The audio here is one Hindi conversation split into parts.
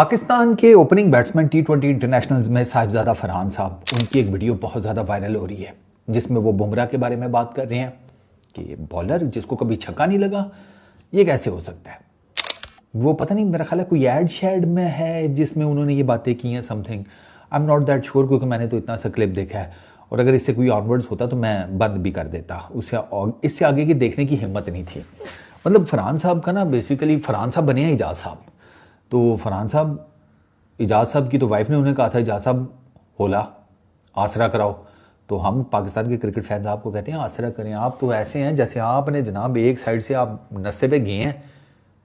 पाकिस्तान के ओपनिंग बैट्समैन टी20 इंटरनेशनल्स में साहिबजादा फरहान साहब, उनकी एक वीडियो बहुत ज़्यादा वायरल हो रही है जिसमें वो बुमराह के बारे में बात कर रहे हैं कि बॉलर जिसको कभी छक्का नहीं लगा ये कैसे हो सकता है। वो पता नहीं, मेरा ख्याल है कोई एड शेड में है जिसमें उन्होंने ये बातें की हैं something. I am not that sure क्योंकि मैंने तो इतना सा क्लिप देखा है और अगर इससे कोई ऑनवर्ड्स होता तो मैं बंद भी कर देता, इससे आगे की देखने की हिम्मत नहीं थी। मतलब फरहान साहब का ना, बेसिकली फरहान साहब बने हैं इजाज़ साहब। तो फरहान साहब, इजाज़ साहब की तो वाइफ ने उन्हें कहा था इजाज़ साहब होला आसरा कराओ। तो हम पाकिस्तान के क्रिकेट फैंस आपको कहते हैं आसरा करें। आप तो ऐसे हैं जैसे आपने जनाब एक साइड से आप नस्से पे गए हैं,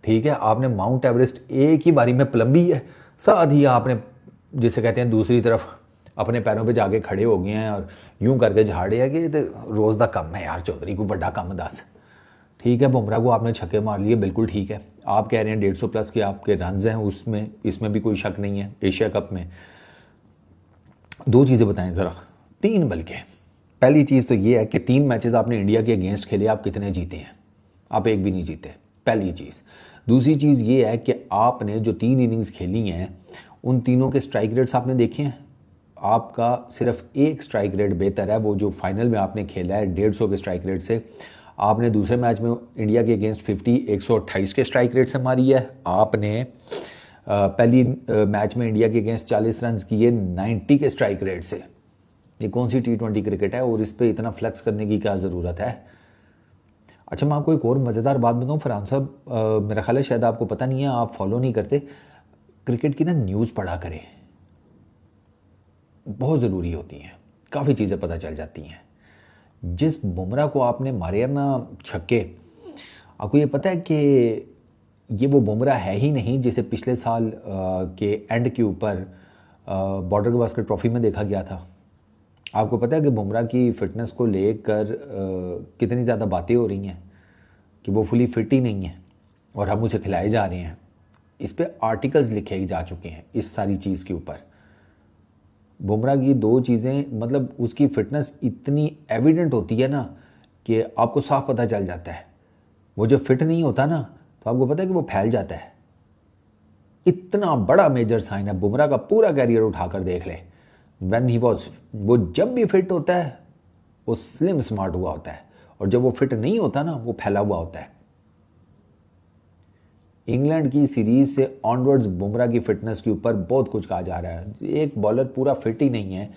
ठीक है, आपने माउंट एवरेस्ट एक ही बारी में प्लम्बी है, साथ ही आपने जिसे कहते हैं दूसरी तरफ अपने पैरों पे जाके खड़े हो गए हैं और यूं करके झाड़े है कि रोज़ का कम है यार चौधरी, को बड़ा कम दस। ठीक है, बुमराह को आपने छक्के मार लिए, बिल्कुल ठीक है। आप कह रहे हैं 150 प्लस के आपके रन्स हैं, उसमें इसमें भी कोई शक नहीं है। एशिया कप में दो चीज़ें बताएं ज़रा, तीन बल्कि। पहली चीज़ तो ये है कि 3 मैचेस आपने इंडिया के अगेंस्ट खेले, आप कितने जीते हैं? आप एक भी नहीं जीते, पहली चीज़। दूसरी चीज़ ये है कि आपने जो 3 इनिंग्स खेली हैं उन तीनों के स्ट्राइक रेट्स आपने देखे हैं। आपका सिर्फ एक स्ट्राइक रेट बेहतर है, वो जो फाइनल में आपने खेला है 150 के स्ट्राइक रेट से। आपने दूसरे मैच में इंडिया के अगेंस्ट 128 के स्ट्राइक रेट से मारी है। आपने पहली मैच में इंडिया के अगेंस्ट 40 रन किए 90 के स्ट्राइक रेट से। ये कौन सी टी20 क्रिकेट है और इस पर इतना फ्लेक्स करने की क्या ज़रूरत है? अच्छा, मैं आपको एक और मज़ेदार बात बताऊँ फरहान साहब, मेरा ख्याल है शायद आपको पता नहीं है, आप फॉलो नहीं करते क्रिकेट की ना, न्यूज़ पढ़ा करें, बहुत ज़रूरी होती हैं, काफ़ी चीज़ें पता चल जाती हैं। जिस बुमराह को आपने मारे ना छक्के, आपको ये पता है कि ये वो बुमराह है ही नहीं जिसे पिछले साल के एंड के ऊपर बॉर्डर गवास्कर ट्रॉफी में देखा गया था। आपको पता है कि बुमराह की फ़िटनेस को लेकर कितनी ज़्यादा बातें हो रही हैं कि वो फुली फिट ही नहीं है और हम उसे खिलाए जा रहे हैं। इस पे आर्टिकल्स लिखे जा चुके हैं इस सारी चीज़ के ऊपर। बुमराह की दो चीज़ें, मतलब उसकी फ़िटनेस इतनी एविडेंट होती है ना कि आपको साफ पता चल जाता है। वो जब फिट नहीं होता ना तो आपको पता है कि वो फैल जाता है। इतना बड़ा मेजर साइन है, बुमराह का पूरा कैरियर उठाकर देख ले। व्हेन ही वॉज, वो जब भी फिट होता है वो स्लिम स्मार्ट हुआ होता है और जब वो फिट नहीं होता ना वो फैला हुआ होता है। इंग्लैंड की सीरीज से ऑनवर्ड्स बुमराह की फिटनेस के ऊपर बहुत कुछ कहा जा रहा है। एक बॉलर पूरा फिट ही नहीं है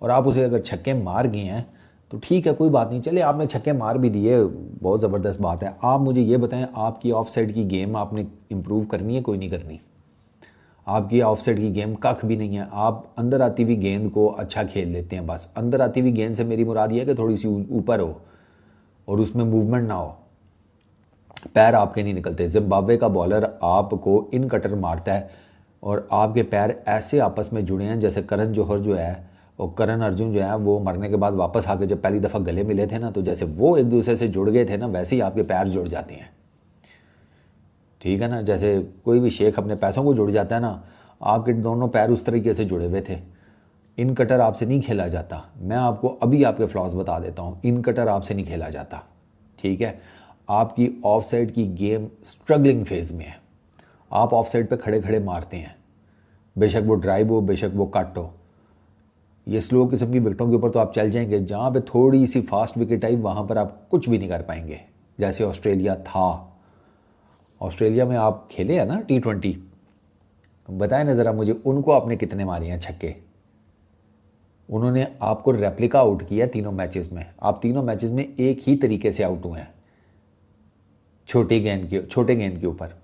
और आप उसे अगर छक्के मार गए हैं तो ठीक है, कोई बात नहीं, चले आपने छक्के मार भी दिए, बहुत ज़बरदस्त बात है। आप मुझे ये बताएं, आपकी ऑफ साइड की गेम आपने इम्प्रूव करनी है, कोई नहीं करनी। आपकी ऑफ साइड की गेम कख भी नहीं है। आप अंदर आती हुई गेंद को अच्छा खेल लेते हैं, बस। अंदर आती हुई गेंद से मेरी मुराद ये है कि थोड़ी सी ऊपर हो और उसमें मूवमेंट ना हो, पैर आपके नहीं निकलते। जिम्बाब्वे का बॉलर आपको इन कटर मारता है और आपके पैर ऐसे आपस में जुड़े हैं जैसे करण जौहर जो है और करण अर्जुन जो है वो मरने के बाद वापस आके जब पहली दफ़ा गले मिले थे ना, तो जैसे वो एक दूसरे से जुड़ गए थे ना, वैसे ही आपके पैर जुड़ जाते हैं। ठीक है ना, जैसे कोई भी शेख अपने पैसों को जुड़ जाता है ना, आपके दोनों पैर उस तरीके से जुड़े हुए थे। इन कटर आपसे नहीं खेला जाता। मैं आपको अभी आपके फ्लॉज बता देता हूँ, इन कटर आपसे नहीं खेला जाता। ठीक है, आपकी ऑफ साइड की गेम स्ट्रगलिंग फेज में है। आप ऑफ साइड पे खड़े खड़े मारते हैं, बेशक वो ड्राइव हो बेशक वो कट हो। ये स्लो किस्म की विकेटों के ऊपर तो आप चल जाएंगे, जहाँ पे थोड़ी सी फास्ट विकेट आई वहाँ पर आप कुछ भी नहीं कर पाएंगे। जैसे ऑस्ट्रेलिया था, ऑस्ट्रेलिया में आप खेले हैं ना टी20, बताएं ना ज़रा मुझे, उनको आपने कितने मारे हैं छक्के? उन्होंने आपको रेप्लिका आउट किया तीनों मैचेस में। आप तीनों मैचेस में एक ही तरीके से आउट हुए हैं, छोटे गेंद के ऊपर।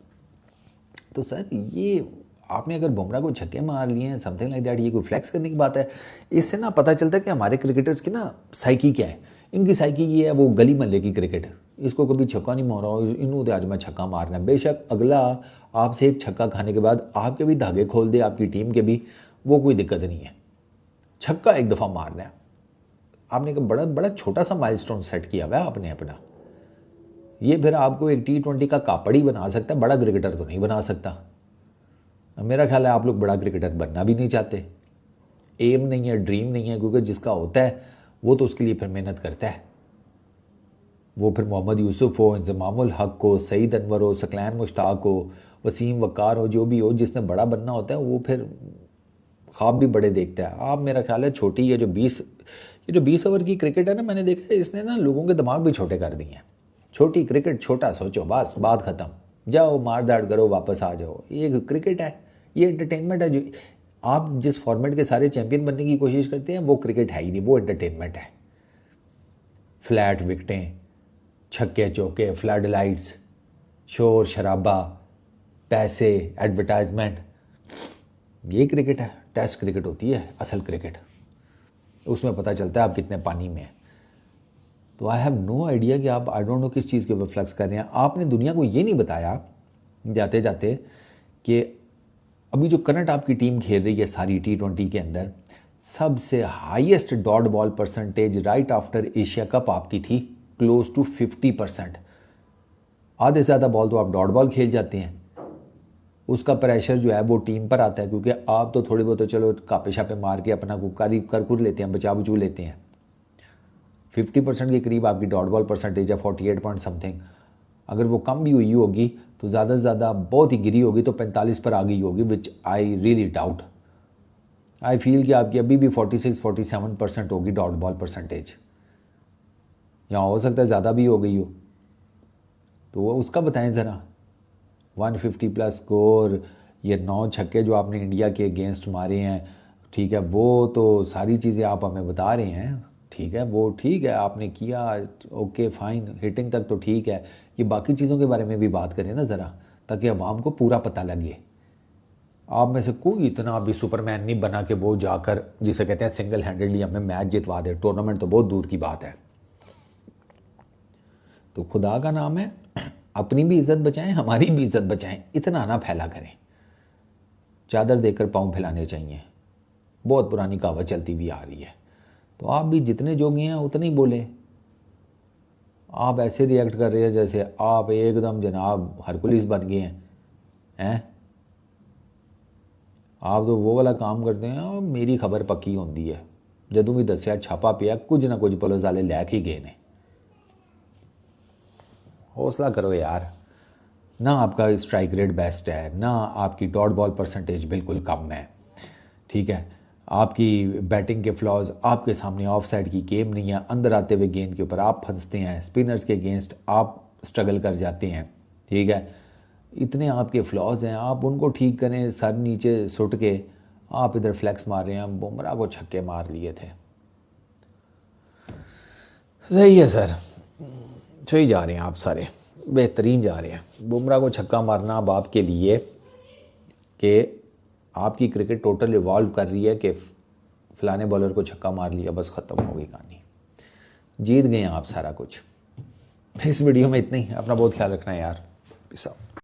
तो सर ये आपने अगर बुमराह को छक्के मार लिए हैं, समथिंग लाइक दैट, ये कोई फ्लैक्स करने की बात है? इससे ना पता चलता है कि हमारे क्रिकेटर्स की ना साइकी क्या है। इनकी साइकी ये है, वो गली मल्ले की क्रिकेट। इसको कभी छक्का नहीं मारा, इन्होंने आज मैं छक्का मारना है। बेशक अगला आपसे एक छक्का खाने के बाद आपके भी धागे खोल दे, आपकी टीम के भी, वो कोई दिक्कत नहीं है। छक्का एक दफ़ा मारना है। आपने एक बड़ा बड़ा छोटा सा माइलस्टोन सेट किया हुआ है आपने अपना। ये फिर आपको एक टी20 का कापड़ ही बना सकता है, बड़ा क्रिकेटर तो नहीं बना सकता। मेरा ख्याल है आप लोग बड़ा क्रिकेटर बनना भी नहीं चाहते। एम नहीं है, ड्रीम नहीं है, क्योंकि जिसका होता है वो तो उसके लिए फिर मेहनत करता है। वो फिर मोहम्मद यूसुफ हो, इंजमामुल हक हो, सईद अनवर हो, सकलैन मुश्ताक हो, वसीम वक़ार हो, जो भी हो, जिसने बड़ा बनना होता है वो फिर ख्वाब भी बड़े देखता है। आप मेरा ख्याल है छोटी ये जो 20 ओवर की क्रिकेट है ना, मैंने देखा है इसने ना लोगों के दिमाग भी छोटे कर दिए हैं। छोटी क्रिकेट, छोटा सोचो, बस बात ख़त्म, जाओ मार दाड़ करो वापस आ जाओ। ये क्रिकेट है, ये एंटरटेनमेंट है। जो आप जिस फॉर्मेट के सारे चैंपियन बनने की कोशिश करते हैं वो क्रिकेट है ही नहीं, वो एंटरटेनमेंट है। फ्लैट विकटें, छक्के चौके, फ्लड लाइट्स, शोर शराबा, पैसे, एडवर्टाइजमेंट, ये क्रिकेट है। टेस्ट क्रिकेट होती है असल क्रिकेट, उसमें पता चलता है आप कितने पानी में हैं। तो आई हैव नो आइडिया कि आप, आई डोंट नो किस चीज़ के ऊपर फ्लक्स कर रहे हैं। आपने दुनिया को ये नहीं बताया जाते जाते कि अभी जो करंट आपकी टीम खेल रही है सारी T20 के अंदर, सबसे highest dot ball percentage right after Asia cup आपकी थी, क्लोज टू 50%। आधे से ज़्यादा बॉल तो आप डॉट बॉल खेल जाते हैं। उसका प्रेशर जो है वो टीम पर आता है, क्योंकि आप तो थोड़ी बहुत तो चलो कापे शापे मार के अपना कुकारी कर लेते हैं, बचा बचू लेते हैं। 50% के करीब आपकी डॉट बॉल परसेंटेज है, 48 पॉइंट समथिंग। अगर वो कम भी हुई होगी तो ज़्यादा से ज़्यादा बहुत ही गिरी होगी तो 45 पर आ गई होगी, which I really doubt. I feel कि आपकी अभी भी 46-47% होगी डॉट बॉल परसेंटेज, या हो सकता है ज़्यादा भी हो गई हो। तो वो उसका बताएं ज़रा। 150 प्लस स्कोर, ये 9 छक्के जो आपने इंडिया के अगेंस्ट मारे हैं, ठीक है, वो तो सारी चीज़ें आप हमें बता रहे हैं, ठीक है, वो ठीक है आपने किया, ओके फाइन, हिटिंग तक तो ठीक है। ये बाकी चीज़ों के बारे में भी बात करें ना ज़रा, ताकि अवाम को पूरा पता लगे। आप में से कोई इतना अभी सुपरमैन नहीं बना कि वो जाकर, जिसे कहते हैं सिंगल हैंडेडली हमें मैच जितवा दे। टूर्नामेंट तो बहुत दूर की बात है। तो खुदा का नाम है, अपनी भी इज़्ज़त बचाएं, हमारी भी इज़्ज़त बचाएं, इतना ना फैला करें। चादर देकर पाँव फैलाने चाहिए, बहुत पुरानी कहावत चलती हुई आ रही है। तो आप भी जितने जोगे हैं उतने ही बोले। आप ऐसे रिएक्ट कर रहे हैं जैसे आप एकदम जनाब हरकुलिस बन गए हैं। आप तो वो वाला काम करते हैं और मेरी खबर पक्की होती है, जदों भी दसिया छापा पिया कुछ ना कुछ पुलिस वाले लैके ही गए ने। हौसला करो यार। ना आपका स्ट्राइक रेट बेस्ट है, ना आपकी डॉट बॉल परसेंटेज बिल्कुल कम है, ठीक है, आपकी बैटिंग के फ्लॉज आपके सामने, ऑफ साइड की गेम नहीं है, अंदर आते हुए गेंद के ऊपर आप फंसते हैं, स्पिनर्स के अगेंस्ट आप स्ट्रगल कर जाते हैं, ठीक है, इतने आपके फ्लॉज हैं, आप उनको ठीक करें। सर नीचे सुट के आप इधर फ्लैक्स मार रहे हैं, बुमराह को छक्के मार लिए थे। सही है सर, सही जा रहे हैं आप, सारे बेहतरीन जा रहे हैं। बुमराह को छक्का मारना अब आपके लिए कि आपकी क्रिकेट टोटल इवॉल्व कर रही है कि फलाने बॉलर को छक्का मार लिया, बस ख़त्म हो गई कहानी, जीत गए हैं आप सारा कुछ। इस वीडियो में इतना ही। अपना बहुत ख्याल रखना है यार। Peace out.